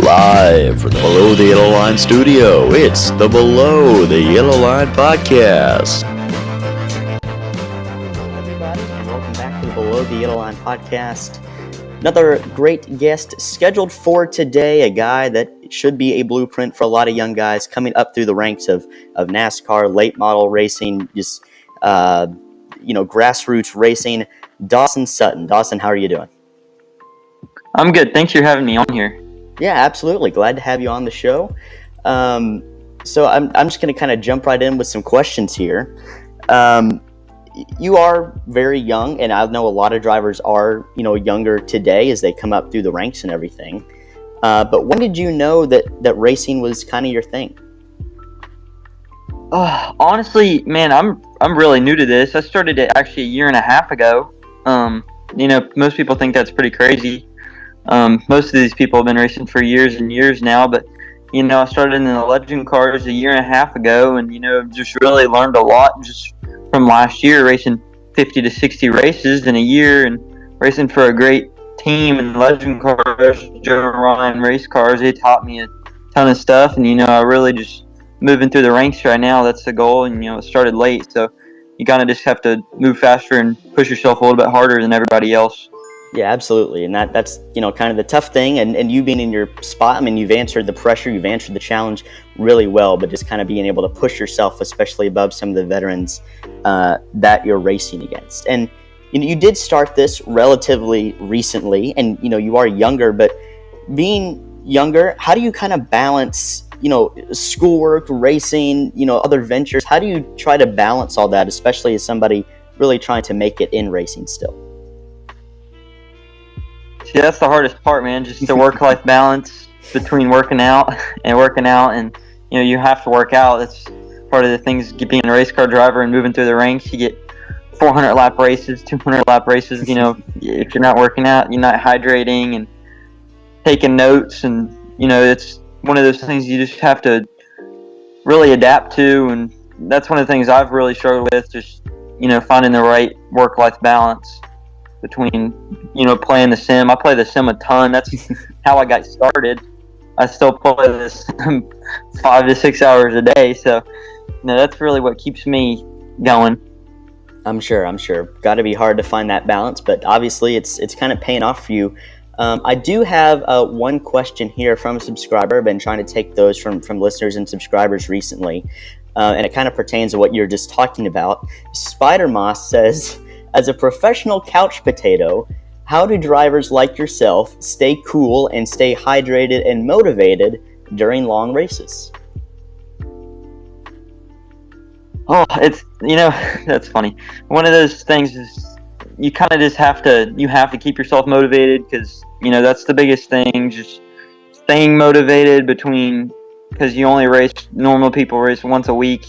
Live from the Below the Yellow Line studio, it's the Below the Yellow Line podcast. Hello, everybody, and welcome back to the Below the Yellow Line podcast. Another great guest scheduled for today, a guy that should be a blueprint for a lot of young guys coming up through the ranks of NASCAR, late model racing, just, grassroots racing. Dawson Sutton. Dawson, how are you doing? I'm good. Thanks for having me on here. Yeah, absolutely. Glad to have you on the show. So I'm just going to kind of jump right in with some questions here. You are very young, and I know a lot of drivers are, younger today as they come up through the ranks and everything. But when did you know that racing was kind of your thing? Honestly, man, I'm really new to this. I started it actually a year and a half ago. Most people think that's pretty crazy. Most of these people have been racing for years and years now, but I started in the legend cars a year and a half ago, and just really learned a lot just from last year, racing 50 to 60 races in a year and racing for a great team in legend cars, Joe Ryan race cars. They taught me a ton of stuff, and I really just moving through the ranks right now. That's the goal, and it started late, so you kind of just have to move faster and push yourself a little bit harder than everybody else. Yeah, absolutely. And that's, kind of the tough thing. And you being in your spot, I mean, you've answered the pressure, you've answered the challenge really well, but just kind of being able to push yourself, especially above some of the veterans that you're racing against. And you did start this relatively recently, and, you are younger, but being younger, how do you kind of balance, schoolwork, racing, other ventures? How do you try to balance all that, especially as somebody really trying to make it in racing still? See, that's the hardest part, man, just the work-life balance between working out, and you have to work out. That's part of the things, being a race car driver and moving through the ranks. You get 400-lap races, 200-lap races. If you're not working out, you're not hydrating and taking notes, and it's one of those things you just have to really adapt to, and that's one of the things I've really struggled with, just finding the right work-life balance between playing the sim. I play the sim a ton. That's how I got started. I still play this 5 to 6 hours a day, so that's really what keeps me going. I'm sure. Got to be hard to find that balance, but obviously it's kind of paying off for you. I do have one question here from a subscriber. I've been trying to take those from listeners and subscribers recently, and it kind of pertains to what you're just talking about. Spider Moss says, as a professional couch potato, how do drivers like yourself stay cool and stay hydrated and motivated during long races? Oh, it's that's funny. One of those things is you kind of just have to keep yourself motivated, because that's the biggest thing. Just staying motivated because you only race, normal people race once a week.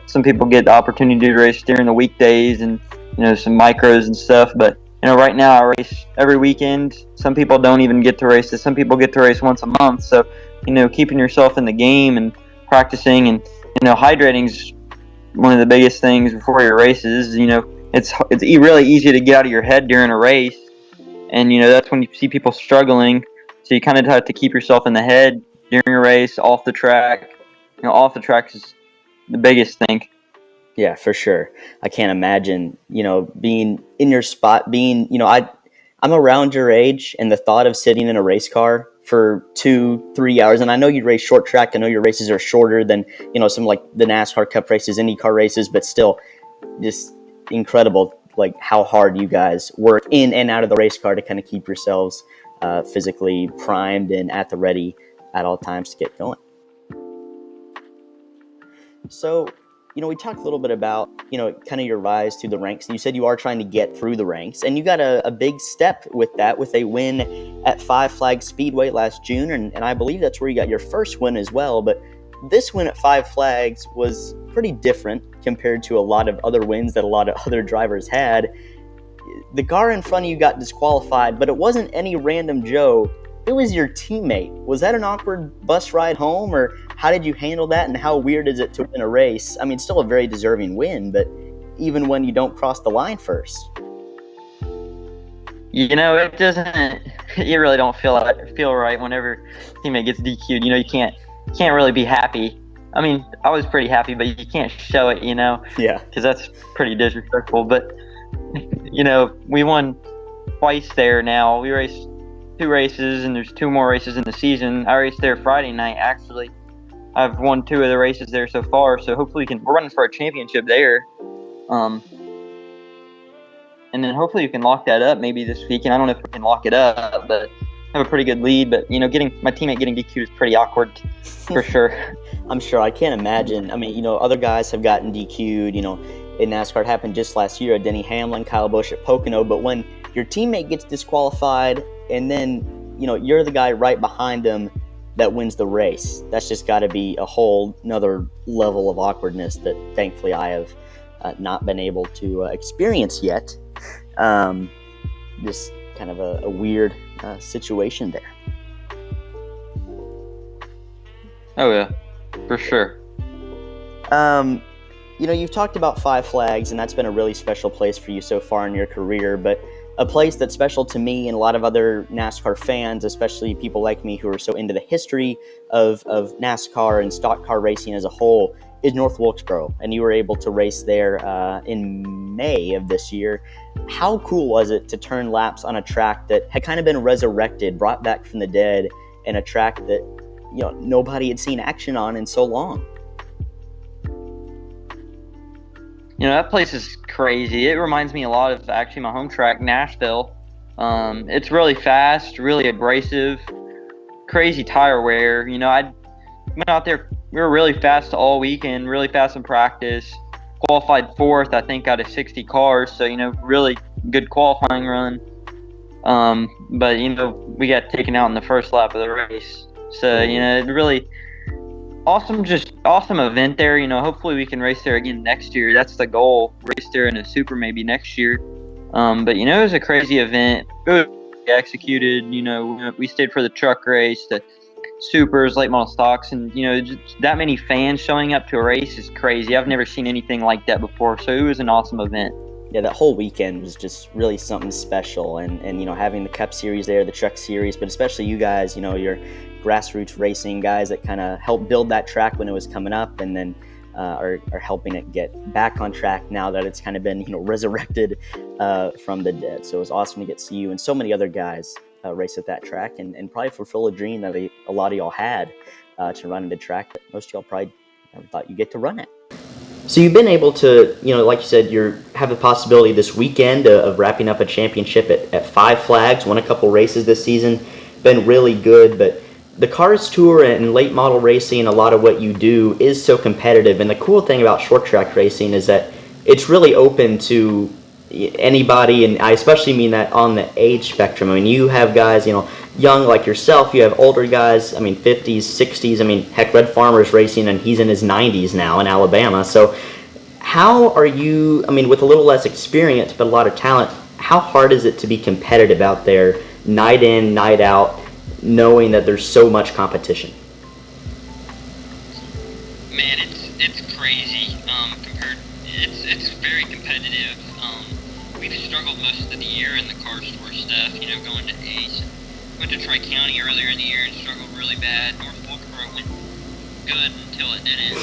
Some people get the opportunity to race during the weekdays and some micros and stuff, but right now I race every weekend. Some people don't even get to race. Some people get to race once a month. So keeping yourself in the game and practicing, and hydrating is one of the biggest things before your races. It's really easy to get out of your head during a race, and that's when you see people struggling. So you kind of have to keep yourself in the head during a race. Off the track, off the track is the biggest thing. Yeah, for sure. I can't imagine, being in your spot, I'm around your age, and the thought of sitting in a race car for 2-3 hours, and I know you race short track. I know your races are shorter than, some like the NASCAR Cup races, IndyCar races, but still just incredible, like how hard you guys work in and out of the race car to kind of keep yourselves physically primed and at the ready at all times to get going. So, we talked a little bit about, kind of your rise through the ranks. And you said you are trying to get through the ranks. And you got a big step with that, with a win at Five Flags Speedway last June. And I believe that's where you got your first win as well. But this win at Five Flags was pretty different compared to a lot of other wins that a lot of other drivers had. The car in front of you got disqualified, but it wasn't any random Joe. It was your teammate. Was that an awkward bus ride home, or how did you handle that, and how weird is it to win a race? I mean, still a very deserving win, but even when you don't cross the line first. It doesn't, you really don't feel right whenever teammate gets DQ'd. You can't really be happy. I mean, I was pretty happy, but you can't show it, Yeah. because that's pretty disrespectful. But we won twice there now. We raced 2 races, and there's 2 more races in the season. I raced there Friday night, actually. I've won 2 of the races there so far, so hopefully we're running for a championship there. And then hopefully we can lock that up maybe this weekend. I don't know if we can lock it up, but have a pretty good lead. But getting my teammate getting DQ'd is pretty awkward for sure. I'm sure. I can't imagine. I mean, other guys have gotten DQ'd. In NASCAR, it happened just last year. Denny Hamlin, Kyle Busch at Pocono. But when your teammate gets disqualified, and then you're the guy right behind him that wins the race, that's just got to be a whole another level of awkwardness that thankfully I have not been able to experience yet. Just kind of a weird situation there. Oh yeah, for sure. You've talked about Five Flags, and that's been a really special place for you so far in your career, but a place that's special to me and a lot of other NASCAR fans, especially people like me who are so into the history of NASCAR and stock car racing as a whole, is North Wilkesboro. And you were able to race there in May of this year. How cool was it to turn laps on a track that had kind of been resurrected, brought back from the dead, and a track that nobody had seen action on in so long? That place is crazy. It reminds me a lot of actually my home track, Nashville. It's really fast, really abrasive, crazy tire wear. I went out there. We were really fast all weekend, really fast in practice. Qualified 4th, I think, out of 60 cars. So, really good qualifying run. But, we got taken out in the first lap of the race. So, it really awesome event there. Hopefully we can race there again next year. That's the goal. Race there in a super maybe next year. But, it was a crazy event. Good executed. We stayed for the truck race, the supers, late model stocks, and just that many fans showing up to a race is crazy. I've never seen anything like that before, so it was an awesome event. Yeah, that whole weekend was just really something special, and having the Cup Series there, the Truck Series, but especially you guys, your grassroots racing guys that kind of helped build that track when it was coming up, and then are helping it get back on track now that it's kind of been resurrected from the dead. So it was awesome to get to see you and so many other guys race at that track, and probably fulfill a dream that a lot of y'all had to run at a track that most of y'all probably never thought you'd get to run at. So you've been able to, like you said, you have the possibility this weekend of wrapping up a championship at Five Flags, won a couple races this season, been really good, but the Cars Tour and late model racing, a lot of what you do is so competitive, and the cool thing about short track racing is that it's really open to anybody, and I especially mean that on the age spectrum. I mean, you have guys, young like yourself, you have older guys, 50s, 60s, heck, Red Farmer's racing and he's in his 90s now in Alabama. So how are you, with a little less experience but a lot of talent, how hard is it to be competitive out there, night in, night out, knowing that there's so much competition? Man, it's crazy. It's very competitive. We've struggled most of the year in the car store stuff, going to Ace. Went to Tri-County earlier in the year and struggled really bad. North Wilkesboro went good until it didn't.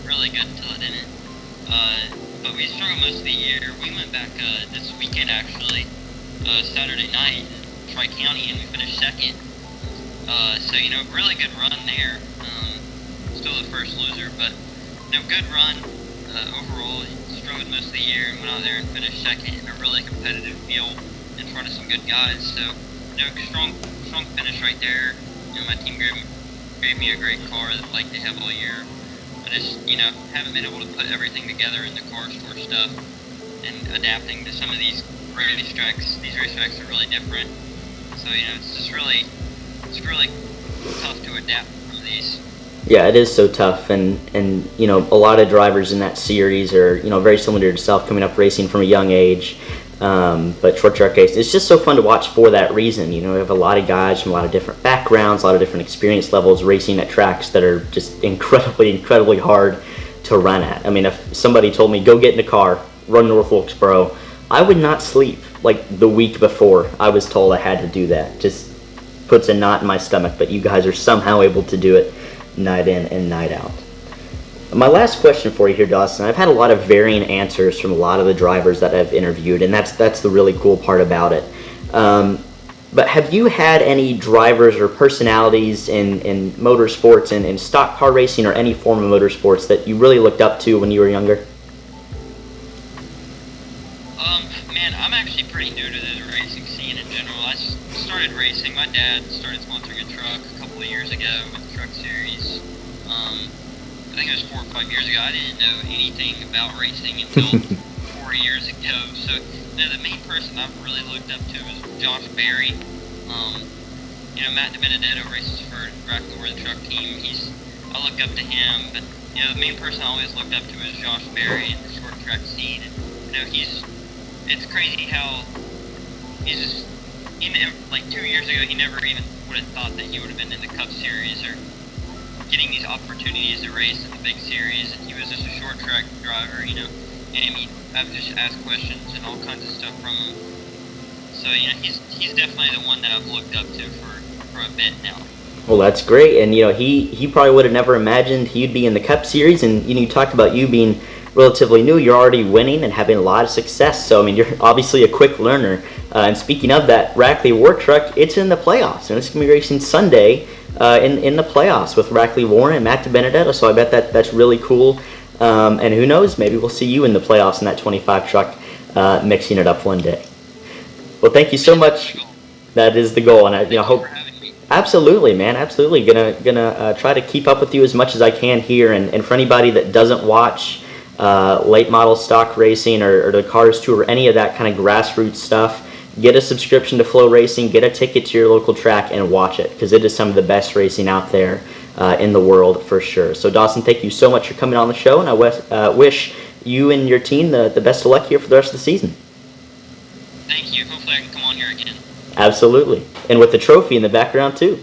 Really good until it didn't. But we struggled most of the year. We went back this weekend, actually, Saturday night in Tri-County, and we finished second. So, really good run there. Still the first loser, but good run overall. Struggled most of the year and went out there and finished second in a really competitive field in front of some good guys. So, strong finish right there. My team gave me a great car like they have all year. I just, haven't been able to put everything together in the car store stuff and adapting to some of these racetracks. These racetracks are really different. So, it's really tough to adapt from these. Yeah, it is so tough, and a lot of drivers in that series are very similar to yourself, coming up racing from a young age. But short track race, it's just so fun to watch for that reason. We have a lot of guys from a lot of different backgrounds, a lot of different experience levels, racing at tracks that are just incredibly hard to run at. If somebody told me, go get in the car, run North Wilkesboro, I would not sleep like the week before I was told I had to do that. Just puts a knot in my stomach, but you guys are somehow able to do it night in and night out. My last question for you here, Dawson. I've had a lot of varying answers from a lot of the drivers that I've interviewed, and that's the really cool part about it. But have you had any drivers or personalities in motorsports and in stock car racing or any form of motorsports that you really looked up to when you were younger? Man, I'm actually pretty new to the racing scene in general. I started racing. My dad started sponsoring a truck a couple of years ago with the Truck Series. I think it was 4 or 5 years ago. I didn't know anything about racing until 4 years ago. So, the main person I've really looked up to is Josh Berry. Matt DiBenedetto races for Rackley, the truck team. I look up to him, but the main person I always looked up to is Josh Berry in the short track scene. And, it's crazy how like 2 years ago, he never even would have thought that he would have been in the Cup Series or getting these opportunities to race in the big series, and he was just a short track driver, and I've just asked questions and all kinds of stuff from him. So, he's definitely the one that I've looked up to for a bit now. Well, that's great, and he probably would have never imagined he'd be in the Cup Series, and you talked about you being relatively new. You're already winning and having a lot of success, so you're obviously a quick learner. And speaking of that, Rackley War Truck, it's in the playoffs, and it's going to be racing Sunday in the playoffs with Rackley Warren and Matt DiBenedetto, so I bet that's really cool. And who knows, maybe we'll see you in the playoffs in that 25 truck mixing it up one day. Well, thank you so much. That is the goal, and I hope. Absolutely, man. Absolutely, gonna try to keep up with you as much as I can here. And for anybody that doesn't watch late model stock racing or the Cars Tour or any of that kind of grassroots stuff, get a subscription to Flow Racing, get a ticket to your local track, and watch it, because it is some of the best racing out there in the world for sure. So Dawson, thank you so much for coming on the show, and I wish you and your team the best of luck here for the rest of the season. Thank you. Hopefully I can come on here again. Absolutely. And with the trophy in the background too.